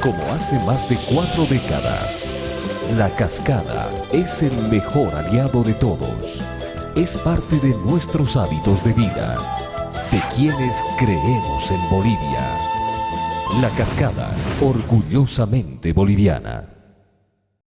como hace más de 4 décadas. La cascada es el mejor aliado de todos. Es parte de nuestros hábitos de vida, de quienes creemos en Bolivia. La cascada, orgullosamente boliviana.